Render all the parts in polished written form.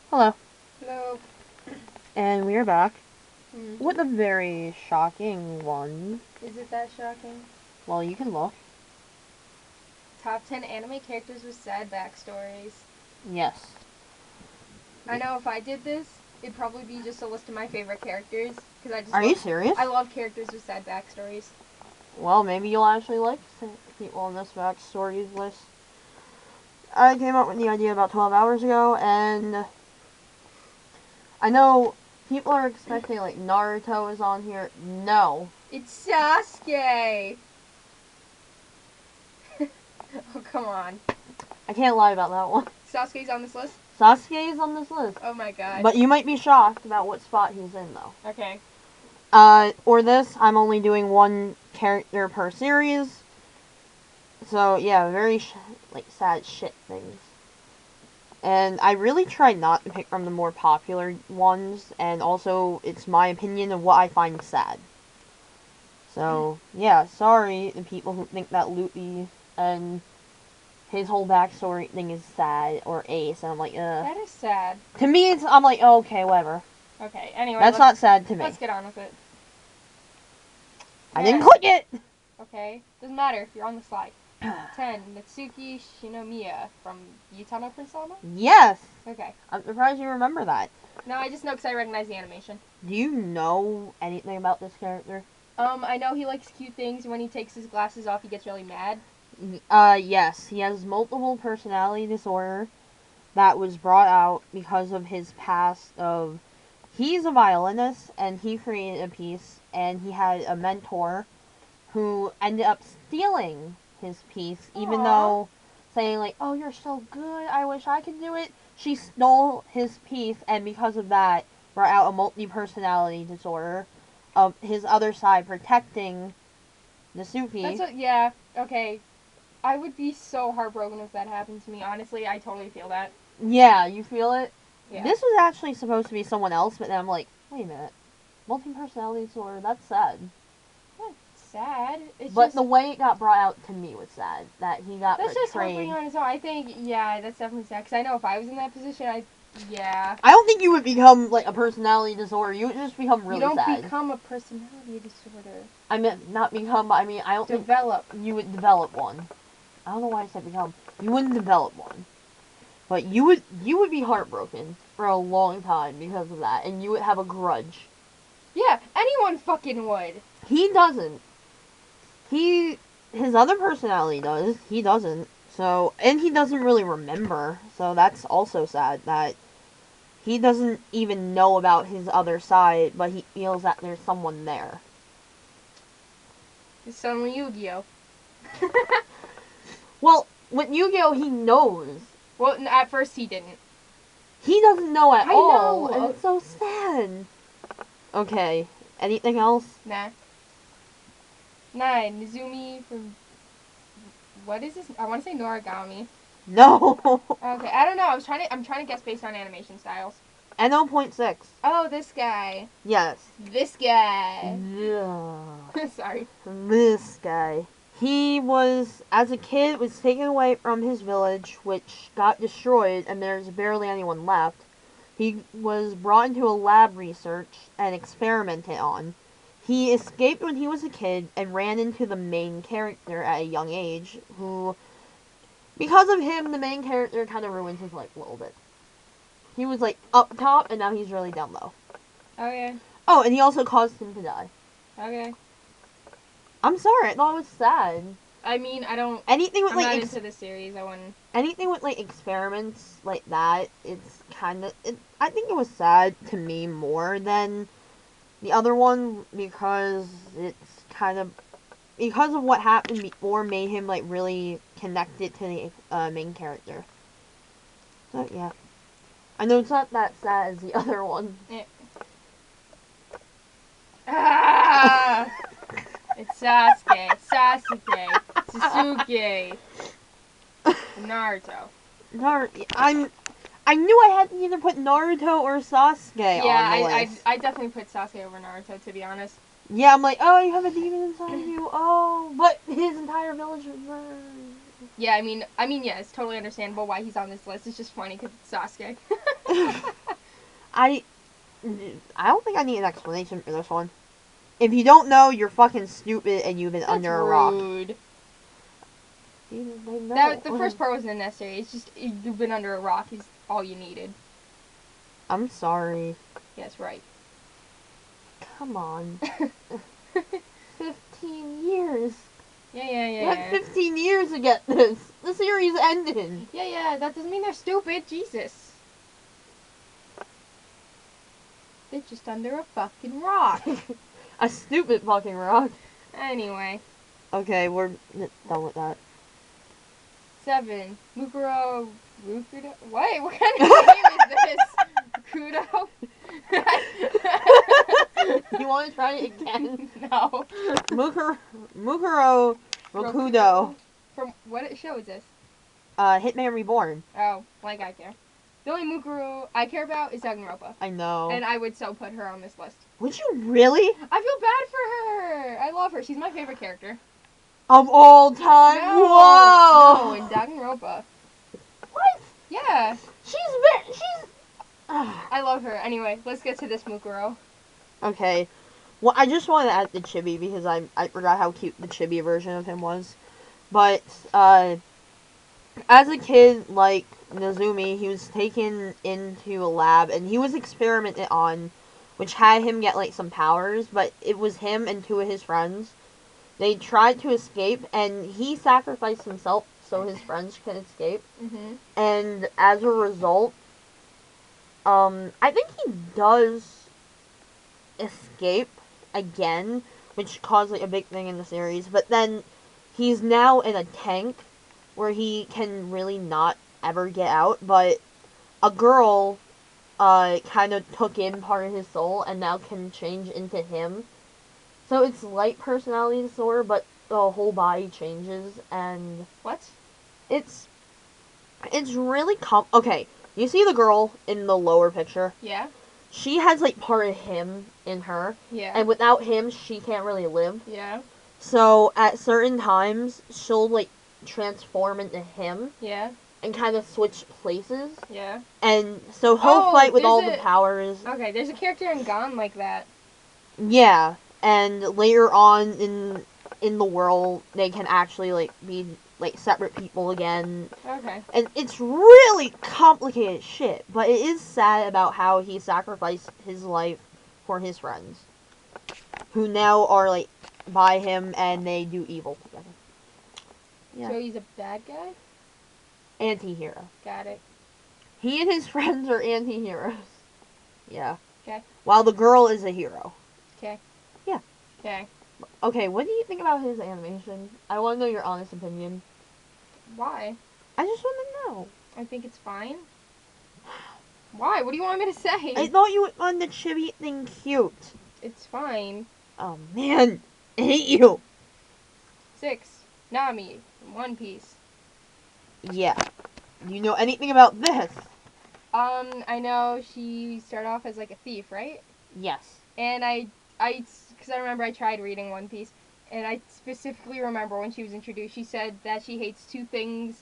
Hello, Hello. and we are back Hmm. with a very shocking one. Is it that shocking? Well, you can look. Top 10 anime characters with sad backstories. Yes. I know if I did this, it'd probably be just a list of my favorite characters. Because Are you serious? I love characters with sad backstories. Well, maybe you'll actually like people on this backstories list. I came up with the idea about 12 hours ago, and I know people are expecting, like, Naruto is on here. No. It's Sasuke! Oh, come on. I can't lie about that one. Sasuke's on this list? Sasuke is on this list. Oh my god. But you might be shocked about what spot he's in, though. Okay. For this, I'm only doing one character per series. So, yeah, very, sad shit things. And I really tried not to pick from the more popular ones, and also, it's my opinion of what I find sad. So, yeah, sorry to people who think that Luffy and his whole backstory thing is sad, or Ace, and I'm like, That is sad. To me, I'm like, oh, okay, whatever. Okay, anyway. That's not sad to me. Let's get on with it. I didn't click it! Okay, doesn't matter. You're on the slide. 10. Mitsuki Shinomiya from Utano Persona? Yes! Okay. I'm surprised you remember that. No, I just know because I recognize the animation. Do you know anything about this character? I know he likes cute things. When he takes his glasses off, he gets really mad. Yes. He has multiple personality disorder that was brought out because of his past of... He's a violinist, and he created a piece, and he had a mentor who ended up stealing his piece, even though saying, like, oh, you're so good, I wish I could do it. She stole his piece, and because of that, brought out a multi-personality disorder of his other side protecting Mitsuki. Yeah, okay. I would be so heartbroken if that happened to me. Honestly, I totally feel that. Yeah, you feel it? Yeah. This was actually supposed to be someone else, but then I'm like, wait a minute. Multi-personality disorder, that's sad. Not sad. But the way it got brought out to me was sad. That he got That's just betrayed. heartbreaking on its own. I think, yeah, that's definitely sad. Because I know if I was in that position, yeah. I don't think you would become, like, a personality disorder. You would just become really sad. You don't become a personality disorder. I meant not become, but I mean, I don't develop. think you would develop one. I don't know why I said become. You wouldn't develop one. But you would be heartbroken for a long time because of that, and you would have a grudge. Yeah, anyone fucking would. He doesn't. His other personality does. He doesn't. So, and he doesn't really remember. So that's also sad that he doesn't even know about his other side, but he feels that there's someone there. It's suddenly Yu-Gi-Oh. Well, with Yu-Gi-Oh, he knows. Well, at first he didn't. He doesn't know at all, know. and it's so sad. Okay, anything else? Nah. 9. Izumi from... What is this? I want to say Noragami. No. Okay, I don't know. I'm trying to guess based on animation styles. NO.6. Oh, this guy. Yes. This guy. Yeah. Sorry. This guy. He was, as a kid, was taken away from his village, which got destroyed, and there's barely anyone left. He was brought into a lab research and experimented on. He escaped when he was a kid and ran into the main character at a young age, who, because of him, the main character kind of ruins his life a little bit. He was, like, up top, and now he's really down low. Okay. Oh, and he also caused him to die. Okay. I'm sorry, I thought it was sad. I mean, I don't... Anything with, I'm like, not into the series. I wouldn't... Anything with, like, experiments like that, it's kind of... I think it was sad to me more than the other one, because it's kind of... Because of what happened before made him, like, really connected to the main character. So, yeah. I know it's not that sad as the other one. Yeah. Ah! It's Sasuke, Sasuke, Naruto. I knew I had to either put Naruto or Sasuke on the list. I definitely put Sasuke over Naruto, to be honest. Yeah, I'm like, oh, you have a demon inside you. Oh, but his entire village was burned. Yeah, I mean, yeah, it's totally understandable why he's on this list. It's just funny because it's Sasuke. I don't think I need an explanation for this one. If you don't know, you're fucking stupid and you've been That's under a rock. rude. Dude, I know. That the first part wasn't necessary. It's just you've been under a rock is all you needed. I'm sorry. Yes, right. Come on. 15 years. Yeah. You had 15 years to get this. The series ended. Yeah. That doesn't mean they're stupid. Jesus. They're just under a fucking rock. A stupid fucking rock. Anyway. Okay, we're done with that. 7. Mukuro Rukudo? What? What kind of name is this? Kudo? You want to try it again? No. Mukuro Rokudo. From what show is this? Hitman Reborn. Oh, like I care. The only Mukuro I care about is Danganronpa. I know. And I would so put her on this list. Would you really? I feel bad for her. I love her. She's my favorite character. Of all time? No, Whoa! No, in Danganronpa. What? Yeah. She's I love her. Anyway, let's get to this Mukuro. Okay. Well, I just wanted to add the chibi because I forgot how cute the chibi version of him was. But, as a kid, like Izumi, he was taken into a lab and he was experimented on, which had him get, like, some powers, but it was him and 2 of his friends. They tried to escape, and he sacrificed himself so his friends could escape. Mm-hmm. And as a result, I think he does escape again, which caused like a big thing in the series. But then he's now in a tank where he can really not ever get out. But a girl, kind of took in part of his soul and now can change into him. So it's like personality disorder, but the whole body changes, and What? it's really okay. You see the girl in the lower picture? Yeah. She has like part of him in her, Yeah. and without him, she can't really live. Yeah. So at certain times, she'll like transform into him. Yeah. And kind of switch places. Yeah. And so he'll fight with all the powers. Okay, there's a character in Gone like that. Yeah. And later on in the world, they can actually, like, be, like, separate people again. Okay. And it's really complicated shit, but it is sad about how he sacrificed his life for his friends. Who now are, like, by him, and they do evil together. Yeah. So he's a bad guy? Anti-hero. Got it. He and his friends are anti-heroes. Yeah. Okay. While the girl is a hero. Okay. Yeah. Okay. Okay, what do you think about his animation? I want to know your honest opinion. Why? I just want to know. I think it's fine. Why? What do you want me to say? I thought you would find the chibi thing cute. It's fine. Oh man, I hate you. 6. Nami. From One Piece. Yeah. Do you know anything about this? I know she started off as like a thief, right? Yes. And because I remember I tried reading One Piece, and I specifically remember when she was introduced, she said that she hates 2 things.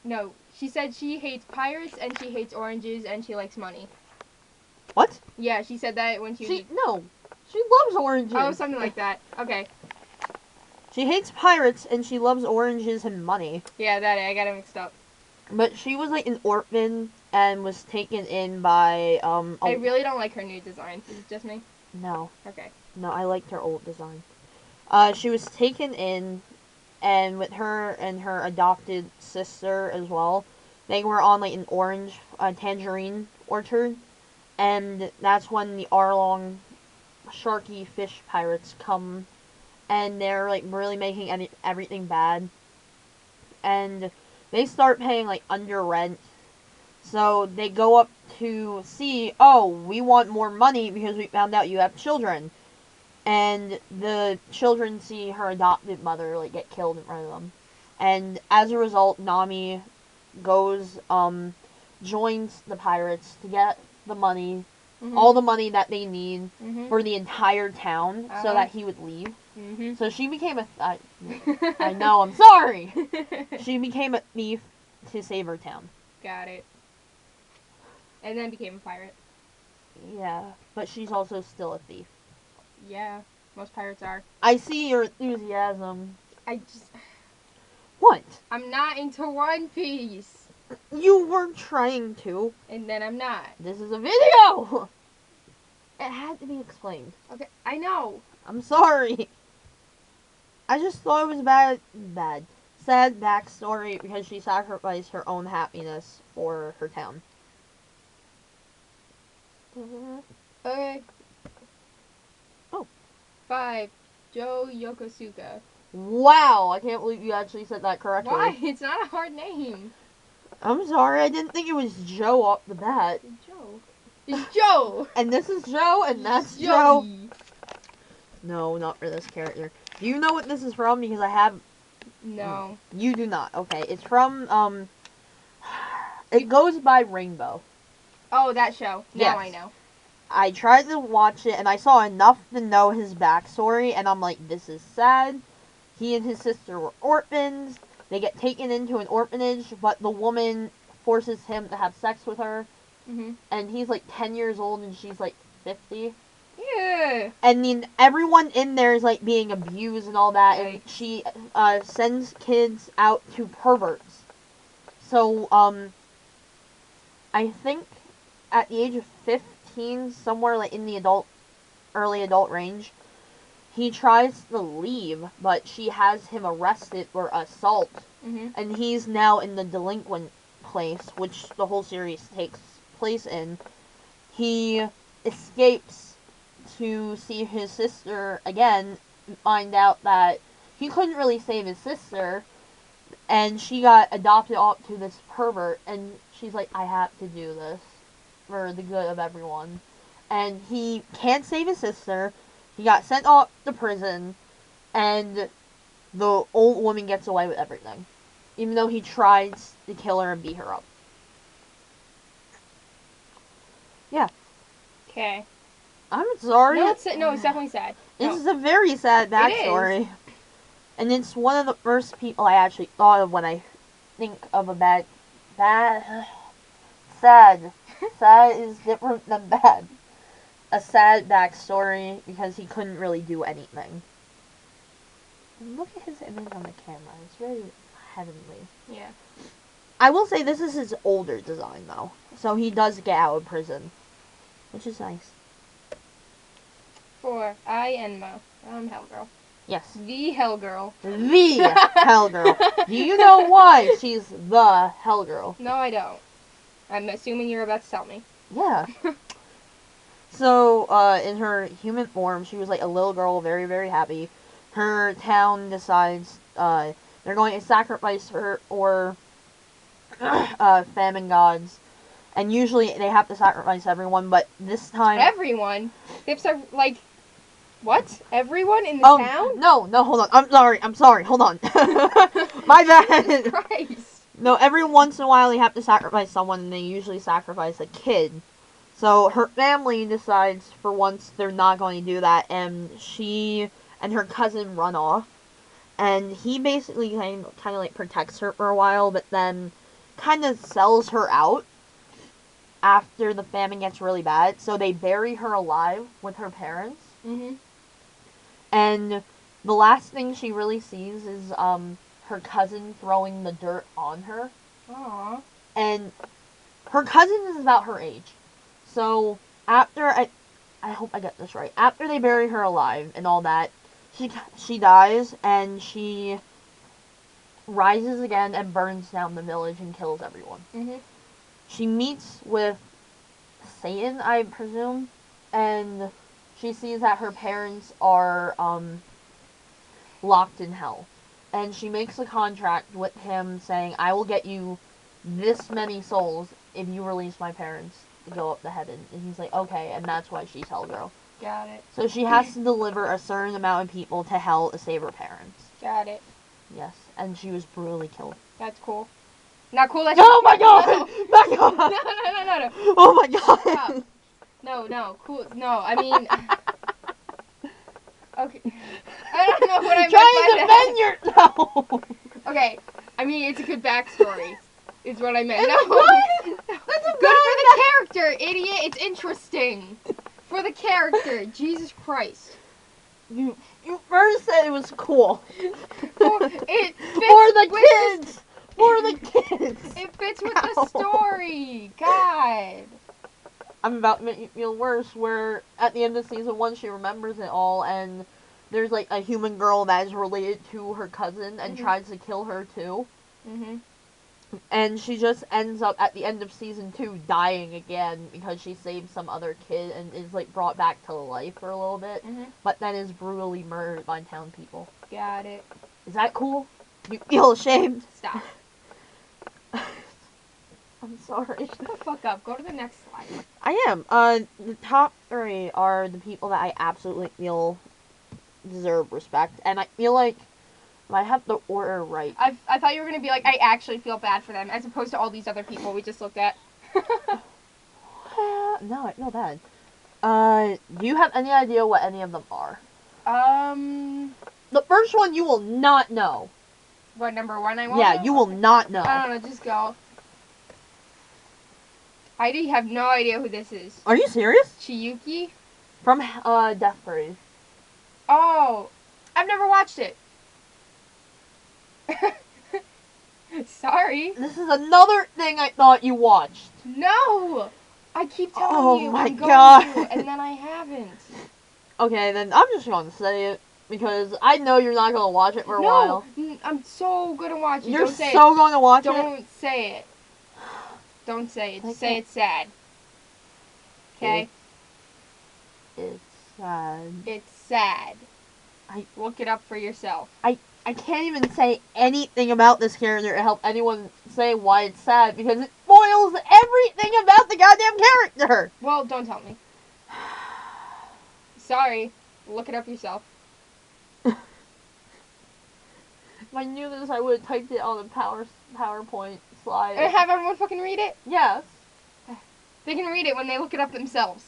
No, she said she hates pirates, and she hates oranges, and she likes money. What? Yeah, she said that when she was... No. She loves oranges. Oh, something like that. Okay. She hates pirates, and she loves oranges and money. Yeah, I got it mixed up. But she was like an orphan and was taken in by I really don't like her new design. Is it just me? No. Okay. No, I liked her old design. She was taken in, and with her and her adopted sister as well, they were on like an orange tangerine orchard, and that's when the Arlong sharky fish pirates come, and they're like really making everything bad, and they start paying like under rent. So they go up to see, oh, we want more money because we found out you have children. And the children see her adopted mother like get killed in front of them. And as a result, Nami goes, joins the pirates to get the money, all the money that they need for the entire town, so that he would leave. So she became I know, I'm sorry! She became a thief to save her town. Got it. And then became a pirate. Yeah, but she's also still a thief. Yeah, most pirates are. I see your enthusiasm. I'm What? not into One Piece. You were trying to. And then I'm not. This is a video! It had to be explained. Okay, I know. I'm sorry. I just thought it was sad backstory because she sacrificed her own happiness for her town. Okay. Oh. 5. Joe Yokosuka. Wow, I can't believe you actually said that correctly. Why? It's not a hard name. I'm sorry, I didn't think it was Joe off the bat. Joe. It's Joe. And this is Joe, and that's Joe. No, not for this character. Do you know what this is from? Because I have... No. You do not. Okay, it's from, it goes by Rainbow. Oh, that show. Now Yes. I know. I tried to watch it, and I saw enough to know his backstory, and I'm like, this is sad. He and his sister were orphans. They get taken into an orphanage, but the woman forces him to have sex with her. Mm-hmm. And he's like 10 years old, and she's like 50. Yeah. And then everyone in there is like being abused and all that, and she sends kids out to perverts. So, I think at the age of 15, somewhere like in the early adult range, he tries to leave, but she has him arrested for assault. Mm-hmm. And he's now in the delinquent place, which the whole series takes place in. He escapes to see his sister again, and find out that he couldn't really save his sister, and she got adopted off to this pervert, and she's like, I have to do this for the good of everyone. And he can't save his sister. He got sent off to prison, and the old woman gets away with everything, even though he tries to kill her and beat her up. Yeah. Okay. I'm sorry. No, it's definitely sad. This is a very sad backstory. And it's one of the first people I actually thought of when I think of a sad. Sad is different than bad. A sad backstory because he couldn't really do anything. And look at his image on the camera. It's very heavenly. Yeah. I will say this is his older design though. So he does get out of prison. Which is nice. 4. I Enma. Hellgirl. Yes. The Hellgirl. The Hellgirl. Do you know why she's the Hellgirl? No, I don't. I'm assuming you're about to tell me. Yeah. So, in her human form, she was like a little girl, very, very happy. Her town decides, they're going to sacrifice her or, famine gods. And usually they have to sacrifice everyone, but this time... Everyone? They have like... What? Everyone in the town? No, hold on. I'm sorry. Hold on. My bad. Christ. No, every once in a while they have to sacrifice someone, and they usually sacrifice a kid. So her family decides for once they're not going to do that, and she and her cousin run off. And he basically kind of like protects her for a while, but then kind of sells her out after the famine gets really bad. So they bury her alive with her parents. Mm-hmm. And the last thing she really sees is her cousin throwing the dirt on her. Aww. And her cousin is about her age. So after I hope I get this right. After they bury her alive and all that, she dies and she rises again and burns down the village and kills everyone. Mm-hmm. She meets with Satan, I presume, and she sees that her parents are locked in hell. And she makes a contract with him saying, I will get you this many souls if you release my parents to go up to heaven. And he's like, okay, and that's why she's Hellgirl. Got it. So she has to deliver a certain amount of people to hell to save her parents. Got it. Yes, and she was brutally killed. That's cool. Not cool that Oh my god! Back off! No. Oh my god! Stop. No, cool. No, I mean... Okay. I don't know what I meant by that. Trying to defend yourself! Okay, I mean, it's a good backstory, is what I meant. No. That's a Good for the idiot. It's interesting. For the character. Jesus Christ. You first said it was cool. It fits For the with kids! For the kids! It fits with the story. God. I'm about to make you feel worse, where at the end of season 1 she remembers it all, and there's like a human girl that is related to her cousin and tries to kill her too. Mhm. And she just ends up at the end of season 2 dying again because she saved some other kid and is like brought back to life for a little bit, but then is brutally murdered by town people. Got it. Is that cool? You feel ashamed? Stop. I'm sorry. Shut the fuck up. Go to the next slide. I am. The top 3 are the people that I absolutely feel deserve respect, and I feel like I have the order right. I thought you were gonna be like, I actually feel bad for them, as opposed to all these other people we just looked at. No, I feel bad. Do you have any idea what any of them are? The first one you will not know. What, number 1 I want? Yeah, you will not know. I don't know, just go. I have no idea who this is. Are you serious? Chiyuki? From, Death Parade. Oh, I've never watched it. Sorry. This is another thing I thought you watched. No! I keep telling you my I'm going God. to, and then I haven't. Okay, then I'm just going to say it, because I know you're not going to watch it for a while. I'm so going to watch it. You're Don't say so it. going to watch it? Don't say it. Don't say it. Just say it's sad. Okay? It's sad. It's sad. I Look it up for yourself. I can't even say anything about this character to help anyone say why it's sad, because it spoils everything about the goddamn character! Well, don't tell me. Sorry. Look it up yourself. If I knew this, I would have typed it on a PowerPoint slide. And have everyone fucking read it? Yes. They can read it when they look it up themselves.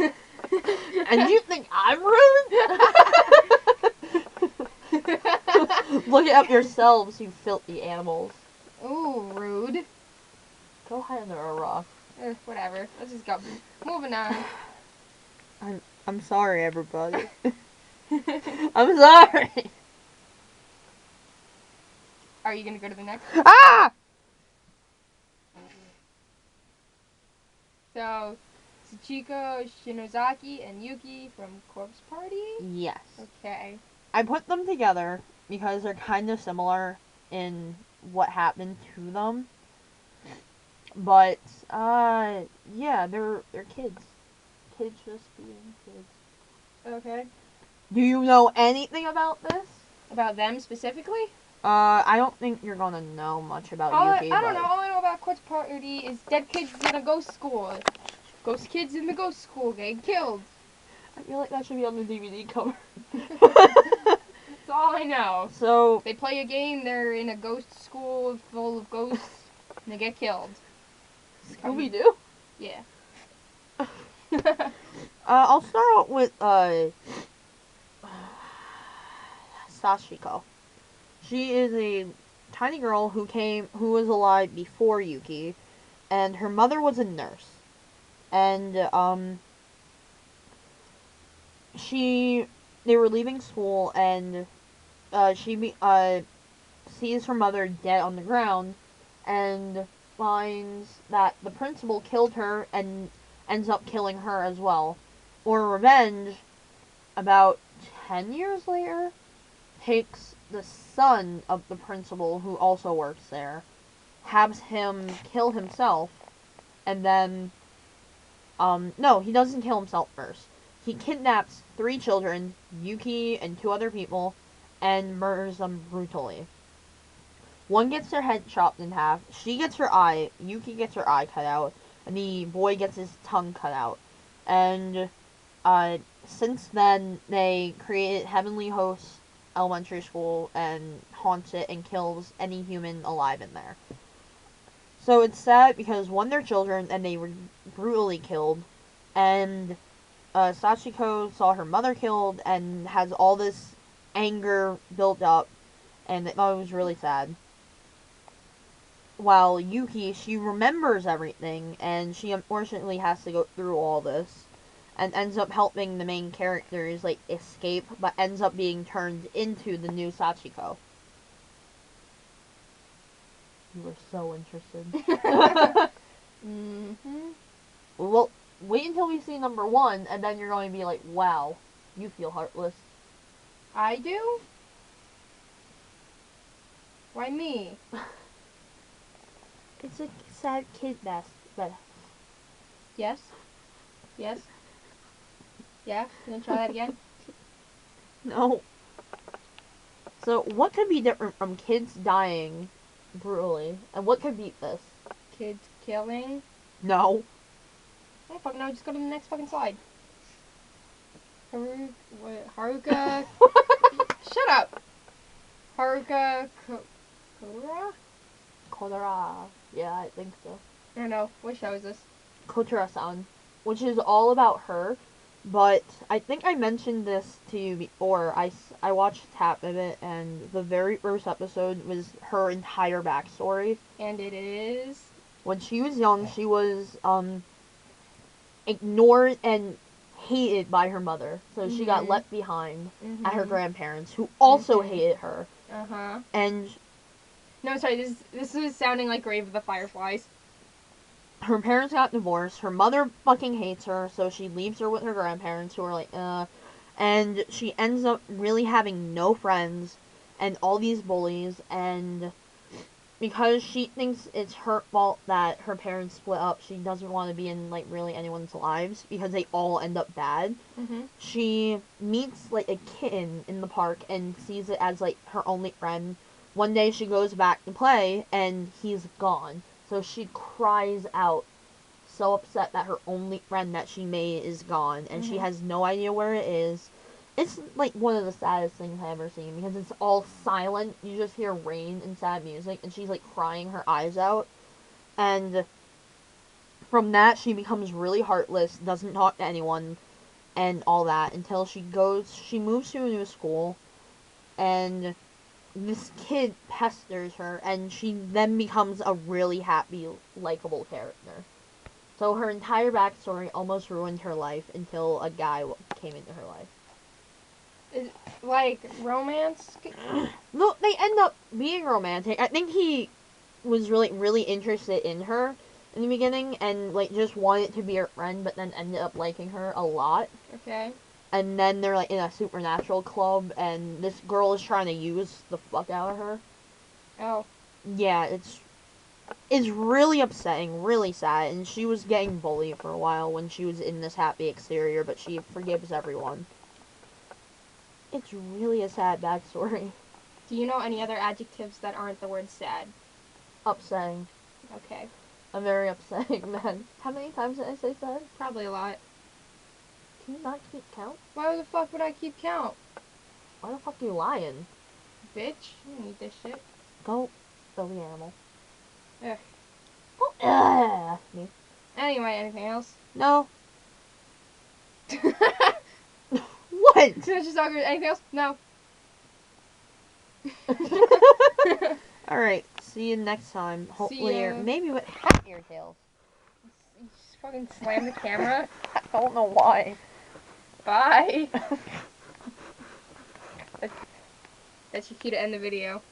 And you think I'm rude? Look it up yourselves, you filthy animals. Ooh, rude. Go hide under a rock. Whatever. Let's just go. Moving on. I'm sorry, everybody. I'm sorry. Are you gonna go to the next? Ah! So, Tsuchiko, Shinozaki, and Yuki from Corpse Party? Yes. Okay. I put them together because they're kind of similar in what happened to them. But, yeah, they're kids. Kids just being kids. Okay. Do you know anything about this? About them specifically? I don't think you're gonna know much about Yuki. I don't know. All I know about Corpse Party is dead kids in a ghost school. Ghost kids in the ghost school getting killed. I feel like that should be on the DVD cover. That's all I know. So They play a game, they're in a ghost school full of ghosts, and they get killed. Scooby-Doo? Yeah. I'll start out with, Sashiko. She is a tiny girl who was alive before Yuki, and her mother was a nurse. And, they were leaving school, and, she sees her mother dead on the ground, and finds that the principal killed her, and ends up killing her as well. Or revenge, about 10 years later, takes the son of the principal, who also works there, has him kill himself, and then, no, he doesn't kill himself first. He kidnaps 3 children, Yuki and 2 other people, and murders them brutally. One gets their head chopped in half, she gets her eye, Yuki gets her eye cut out, and the boy gets his tongue cut out. And, since then, they created Heavenly Hosts Elementary School and haunts it and kills any human alive in there. So it's sad because, one, they're children and they were brutally killed, and Sachiko saw her mother killed and has all this anger built up, and I thought it was really sad. while Yuki, she remembers everything, and she unfortunately has to go through all this, and ends up helping the main characters, like, escape, but ends up being turned into the new Sachiko. You were so interested. Mm-hmm. Well, wait until we see number 1, and then you're going to be like, wow, you feel heartless. I do? Why me? It's a sad kid best. Yes? Yes? Yeah? You gonna try that again? No. So, what could be different from kids dying brutally? And what could beat this? Kids killing? No. I don't fucking know, just go to the next fucking slide. Haruka... Shut up! Haruka... Kotora? Kotora. Yeah, I think so. I don't know. What show is this? Kotora-san. Which is all about her. But I think I mentioned this to you before. I watched half of it, and the very first episode was her entire backstory. And it is... When she was young, she was ignored and hated by her mother. So she got left behind at her grandparents, who also hated her. Uh-huh. And no, sorry, this is sounding like Grave of the Fireflies. her parents got divorced. Her mother fucking hates her, so she leaves her with her grandparents, who are like, and she ends up really having no friends and all these bullies, and because she thinks it's her fault that her parents split up, she doesn't want to be in, like, really anyone's lives because they all end up bad. She meets, like, a kitten in the park and sees it as, like, her only friend. One day she goes back to play and he's gone. So she cries out, so upset that her only friend that she made is gone, and she has no idea where it is. It's, like, one of the saddest things I've ever seen, because it's all silent. You just hear rain and sad music, and she's, like, crying her eyes out. And from that, she becomes really heartless, doesn't talk to anyone, and all that, until she moves to a new school, and this kid pesters her, and she then becomes a really happy, likable character. So her entire backstory almost ruined her life until a guy came into her life. Like, romance? No, they end up being romantic. I think he was really interested in her in the beginning and, like, just wanted to be her friend, but then ended up liking her a lot. Okay. And then they're, like, in a supernatural club, and this girl is trying to use the fuck out of her. Oh. Yeah, it's really upsetting, really sad, and she was getting bullied for a while when she was in this happy exterior, but she forgives everyone. It's really a sad backstory. Do you know any other adjectives that aren't the word sad? Upsetting. Okay. A very upsetting man. How many times did I say sad? Probably a lot. Can you not keep count? Why the fuck would I keep count? Why the fuck are you lying? Bitch, I don't need this shit. Go kill the animal. Ugh. Oh, me. Anyway, anything else? No. What? Just awkward. Anything else? No. Alright, see you next time. Hopefully, See ya. maybe with hat ear tails. You just fucking slam the camera. I don't know why. Bye. That's your cue to end the video.